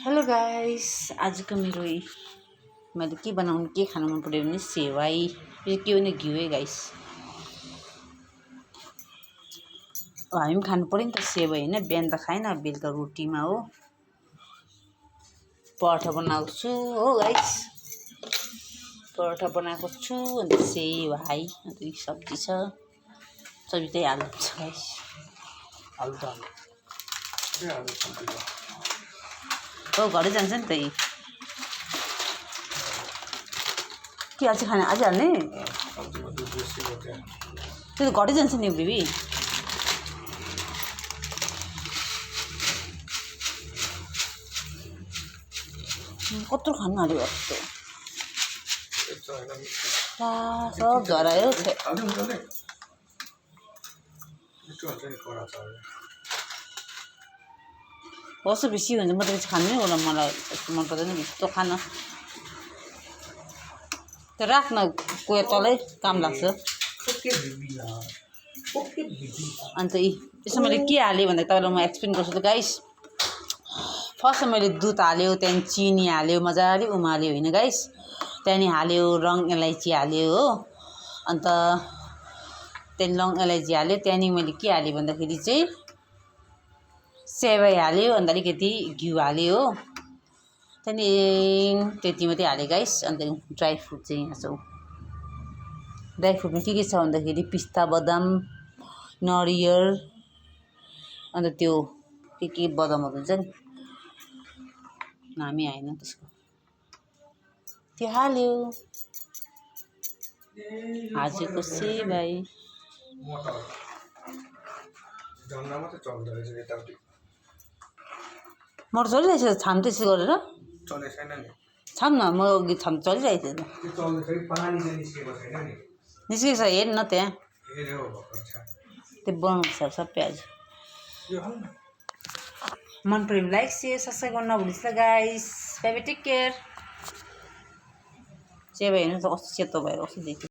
Hello guys, आज को मेरो मैले के बनाउनु के खान मन पर्यो भने सेवाई के भने घिउ है गाइस। हामी पनि खानु पर्यो नि त सेवाई हैन। बिहान त खाएन, बेलुका रोटीमा हो। पराठा बनाएको छु हो गाइस, पराठा बनाएको छु। अन्त सेवाई अन्त सब्जी छ, सब्जी चाहिँ आलु छ गाइस। आलु त हो घरै जान्छ नि त। के अझै खाने अझै हाल्ने त्यो त घरै जान्छ नि बेबी। कत्रो खानु हाल्यो यस्तो सब झरायो। कस्तो बेसी हुन्छ म त बेसी खानु नै होला, मलाई यस्तो मन पर्दैन यस्तो खान। त्यो राख्न गयो तलै काम लाग्छ। अन्त यसमा मैले के हालेँ भन्दा तपाईँलाई म एक्सप्लेन गर्छु त गाइस। फर्स्टमा मैले दुध हाल्यो, त्यहाँदेखि चिनी हाल्यो, मजाले उमाल्यो होइन गाइस। त्यहाँदेखि हाल्यो रङ अलैँची हाल्यो हो। अन्त त्यहाँदेखि लङ अलैँची हाल्यो। त्यहाँदेखि मैले के हालेँ भन्दाखेरि चाहिँ सेवाई हाल्यो, अन्त अलिकति घिउ हाल्यो हो। त्यहाँदेखि त्यति मात्रै हालेँ गाइस। अन्त ड्राई फ्रुट चाहिँ यहाँ छ। ड्राई फ्रुटमा के छ भन्दाखेरि पिस्ता बदाम नरिवल अन्त त्यो के बदामहरू हुन्छ नि, नामै आएन त्यसको, त्यो हाल्यो। आजको सेवाई मोटर चलिरहेछ। छाम त्यसो गरेर छाम न, म अघि छाम चलिरहेको थियो। निस्केको छ हेर् न, त्यहाँ त्यो बनाउनु छ सबै। आज मन पऱ्यो भने लाइक सेयर सब्सक्राइब गर्न नभुल्नुहोस् ल guys. Bye bye, take care. सेवाई हेर्नु त कस्तो सेतो भएर कस्तो देखियो।